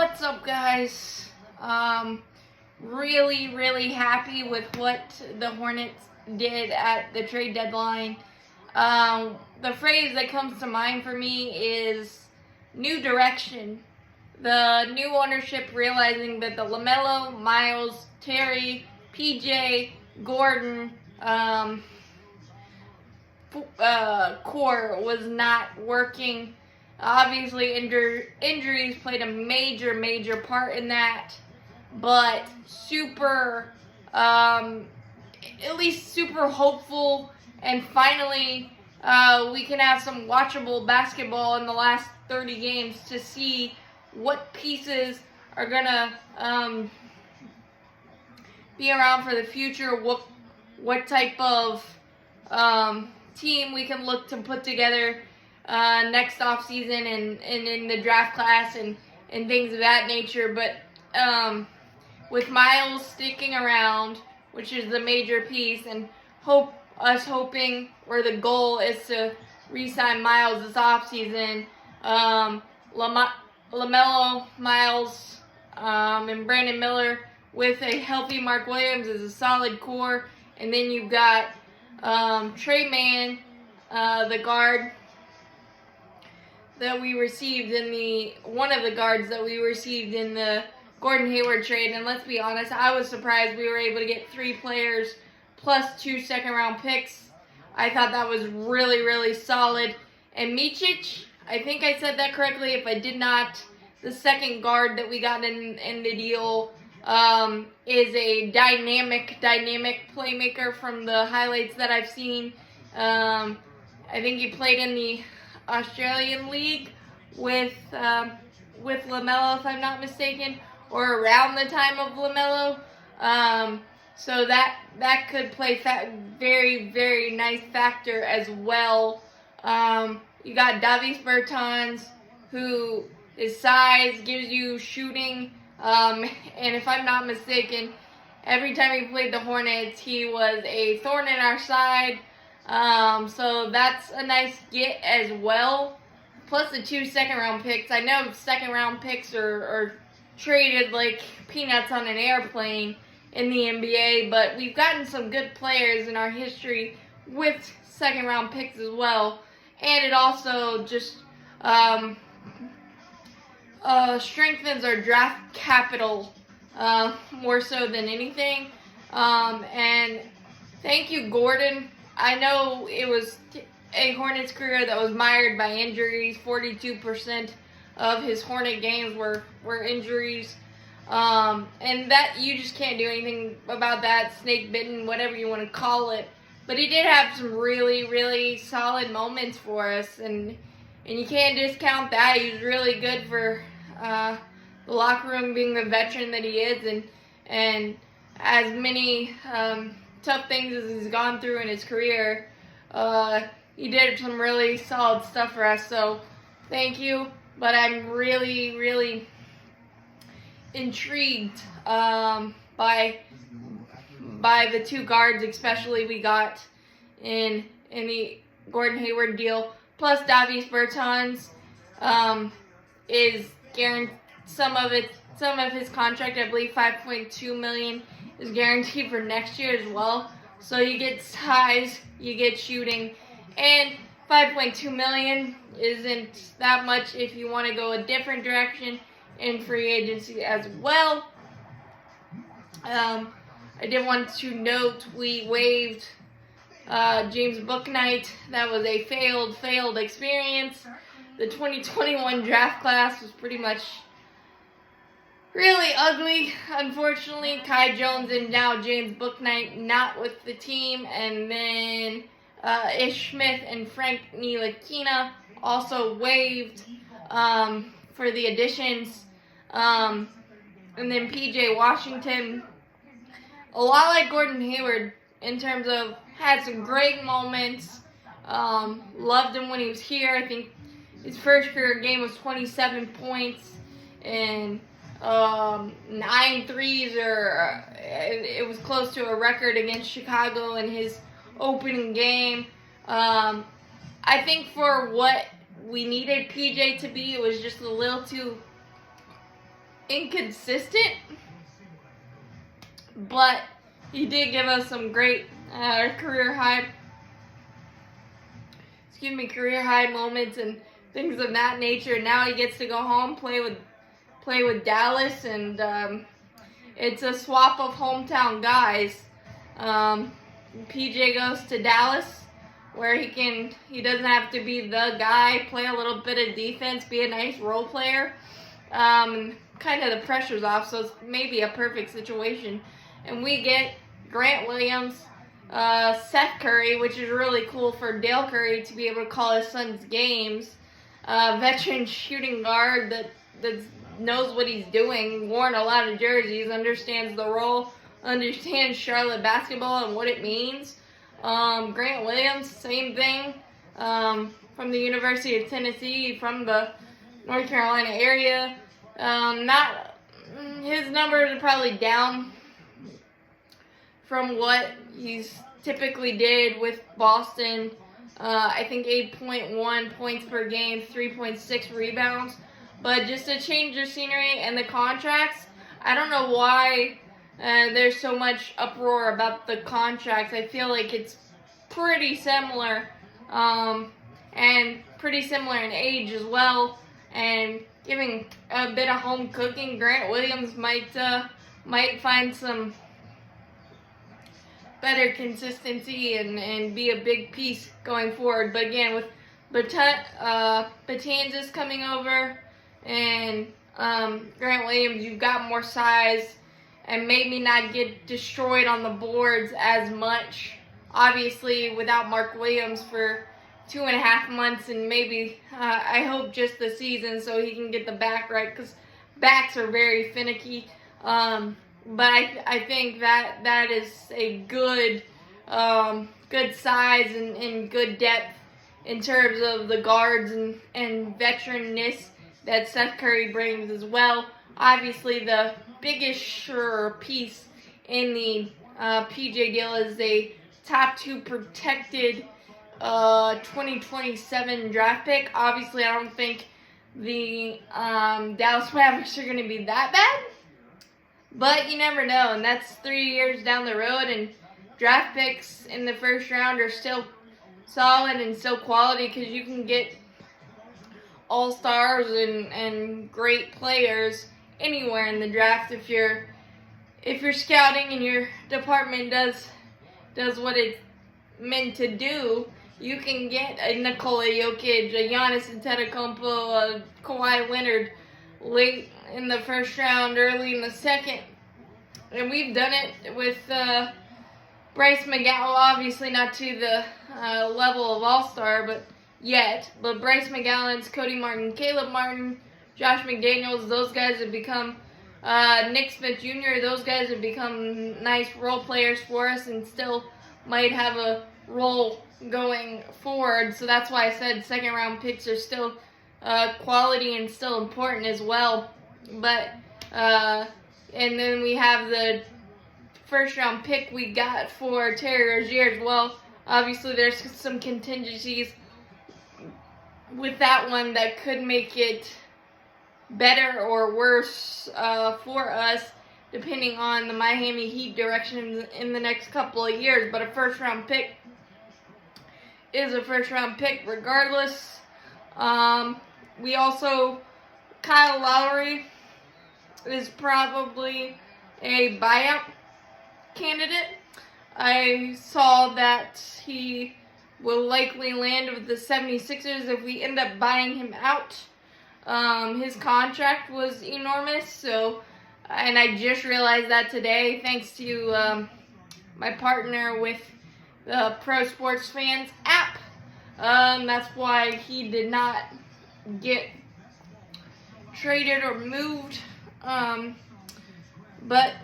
What's up, guys? Really happy with what the Hornets did at the trade deadline. The phrase that comes to mind for me is new direction. The new ownership realizing that the LaMelo, Miles, Terry, PJ, Gordon core was not working. Obviously, injuries played a major part in that, but at least super hopeful, and finally we can have some watchable basketball in the last 30 games to see what pieces are gonna be around for the future, what type of team we can look to put together next off season and in the draft class and things of that nature. But with Miles sticking around, which is the major piece, and hoping, or the goal is to re-sign Miles this offseason. LaMelo, Miles, and Brandon Miller with a healthy Mark Williams is a solid core. And then you've got Trey Mann, the guard that we received one of the guards that we received in the Gordon Hayward trade. And let's be honest, I was surprised we were able to get 3 players plus 2 second-round picks. I thought that was really solid. And Micic, I think I said that correctly. If I did not, the second guard that we got in the deal is a dynamic playmaker from the highlights that I've seen. I think he played in the Australian League with LaMelo, if I'm not mistaken, or around the time of LaMelo. So that could play very nice factor as well. You got Davis Bertans, who his size gives you shooting. And if I'm not mistaken, every time he played the Hornets, he was a thorn in our side. So that's a nice get as well. Plus the 2 second-round picks. I know second-round picks are traded like peanuts on an airplane in the NBA, but we've gotten some good players in our history with second-round picks as well. And it also just strengthens our draft capital more so than anything. And thank you, Gordon. I know it was a Hornets career that was mired by injuries. 42% of his Hornet games were injuries. And that you just can't do anything about that, snake bitten, whatever you want to call it. But he did have some really solid moments for us, and you can't discount that. He was really good for the locker room, being the veteran that he is, and as many tough things as he's gone through in his career, he did some really solid stuff for us. So thank you. But I'm really intrigued by the 2 guards, especially we got in the Gordon Hayward deal. Plus Davis Bertans is guaranteed some of his contract. I believe $5.2 million is guaranteed for next year as well. So you get size, you get shooting, and $5.2 million isn't that much if you want to go a different direction in free agency as well. I did want to note we waived James Bouknight. That was a failed experience. The 2021 draft class was pretty much really ugly, unfortunately. Kai Jones and now James Bouknight not with the team. And then Ish Smith and Frank Ntilikina also waived for the additions. And then PJ Washington, a lot like Gordon Hayward in terms of had some great moments. Loved him when he was here. I think his first career game was 27 points and 9 threes, or it was close to a record against Chicago in his opening game. I think for what we needed PJ to be, it was just a little too inconsistent, but he did give us some great career high moments and things of that nature. Now he gets to go home, play with Dallas, and it's a swap of hometown guys. PJ goes to Dallas, where he doesn't have to be the guy, play a little bit of defense, be a nice role player. Kind of the pressure's off, so it's maybe a perfect situation. And we get Grant Williams, Seth Curry, which is really cool for Dale Curry to be able to call his son's games. Veteran shooting guard that knows what he's doing, worn a lot of jerseys, understands the role, understands Charlotte basketball and what it means. Grant Williams, same thing, from the University of Tennessee, from the North Carolina area. His numbers are probably down from what he's typically did with Boston. I think 8.1 points per game, 3.6 rebounds. But just a change of scenery and the contracts, I don't know why there's so much uproar about the contracts. I feel like it's pretty similar, and pretty similar in age as well, and giving a bit of home cooking. Grant Williams might find some better consistency and be a big piece going forward. But again, with Betances coming over and Grant Williams, you've got more size and maybe not get destroyed on the boards as much. Obviously, without Mark Williams for 2.5 months, and maybe I hope just the season, so he can get the back right, because backs are very finicky. But I think that is a good size and good depth in terms of the guards and veteranness that Seth Curry brings as well. Obviously, the biggest sure piece in the PJ deal is a top 2 protected 2027 draft pick. Obviously, I don't think the Dallas Mavericks are going to be that bad, but you never know, and that's 3 years down the road, and draft picks in the first round are still solid and still quality, because you can get all-stars and great players anywhere in the draft if you're scouting and your department does what it's meant to do. You can get a Nikola Jokic, a Giannis Antetokounmpo, a Kawhi Leonard late in the first round, early in the second. And we've done it with Bryce McGowan, obviously not to the level of all-star, but Bryce McGowan's, Cody Martin, Caleb Martin, Josh McDaniels, those guys have become, Nick Smith Jr., those guys have become nice role players for us and still might have a role going forward. So that's why I said second-round picks are still quality and still important as well. But and then we have the first-round pick we got for Terry Rozier as well. Obviously, there's some contingencies with that one that could make it better or worse for us, depending on the Miami Heat direction in the next couple of years. But a first-round pick is a first-round pick regardless. We also, Kyle Lowry is probably a buyout candidate. I saw that he will likely land with the 76ers if we end up buying him out. His contract was enormous, and I just realized that today thanks to my partner with the Pro Sports Fans app. That's why he did not get traded or moved. But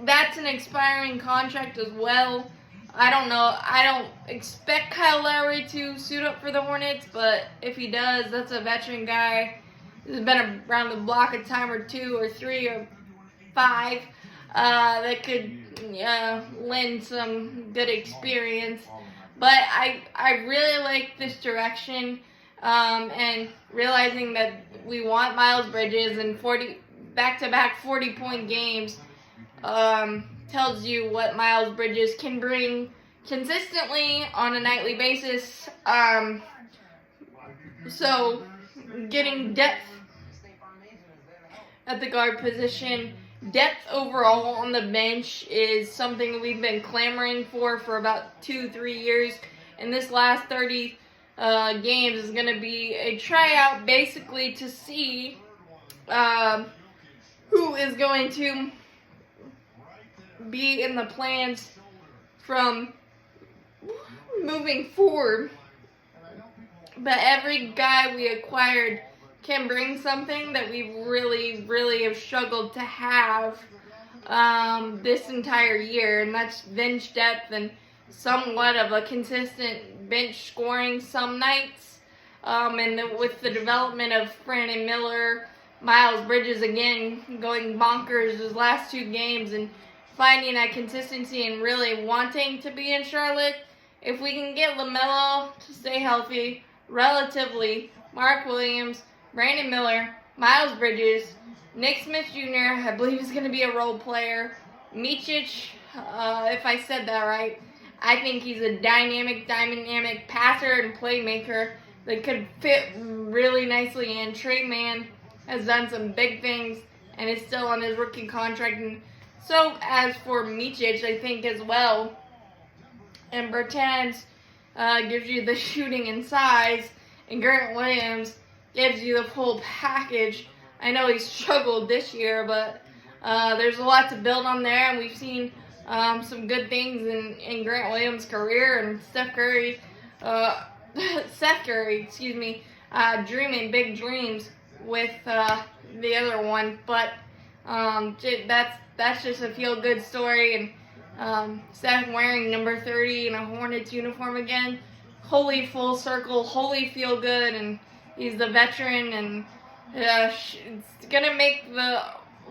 that's an expiring contract as well. I don't know. I don't expect Kyle Lowry to suit up for the Hornets, but if he does, that's a veteran guy who's been around the block a time or 2 or 3 or 5 that could lend some good experience. But I really like this direction, and realizing that we want Miles Bridges and back-to-back 40-point games tells you what Miles Bridges can bring consistently on a nightly basis. So getting depth at the guard position, depth overall on the bench is something we've been clamoring for about 2-3 years. And this last 30 games is going to be a tryout basically to see who is going to be in the plans from moving forward. But every guy we acquired can bring something that we really have struggled to have this entire year, and that's bench depth and somewhat of a consistent bench scoring some nights. And with the development of Brandon Miller, Miles Bridges again going bonkers his last 2 games and finding that consistency and really wanting to be in Charlotte, if we can get LaMelo to stay healthy relatively, Mark Williams, Brandon Miller, Miles Bridges, Nick Smith Jr., I believe is going to be a role player, Micic, if I said that right. I think he's a dynamic passer and playmaker that could fit really nicely in. Trey Mann has done some big things and is still on his rookie contract. And so as for Micic, I think as well, and Bertans gives you the shooting and size, and Grant Williams gives you the full package. I know he's struggled this year, but there's a lot to build on there, and we've seen some good things in Grant Williams' career, and Seth Curry, dreaming big dreams with the other one. But that's just a feel-good story, and Seth wearing number 30 in a Hornets uniform again, wholly full circle, wholly feel-good, and he's the veteran, and it's going to make the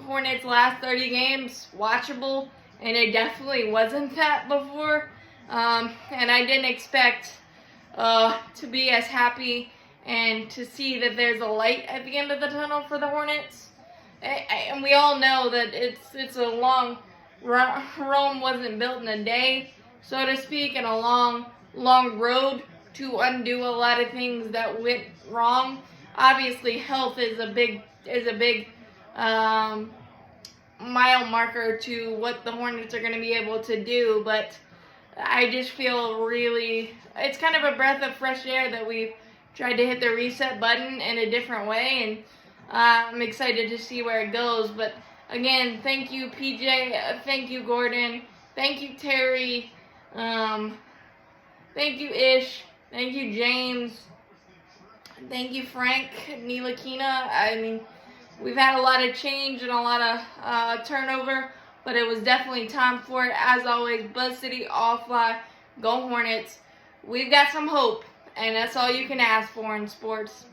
Hornets' last 30 games watchable, and it definitely wasn't that before. And I didn't expect to be as happy and to see that there's a light at the end of the tunnel for the Hornets. And we all know that it's a long Rome wasn't built in a day, so to speak, and a long road to undo a lot of things that went wrong. Obviously, health is a big mile marker to what the Hornets are going to be able to do, but I just feel it's kind of a breath of fresh air that we've tried to hit the reset button in a different way, and I'm excited to see where it goes. But again, thank you, PJ, thank you, Gordon, thank you, Terry, thank you, Ish, thank you, James, thank you, Frank, Nilakina. I mean, we've had a lot of change and a lot of turnover, but it was definitely time for it. As always, Buzz City, all fly, go Hornets. We've got some hope, and that's all you can ask for in sports.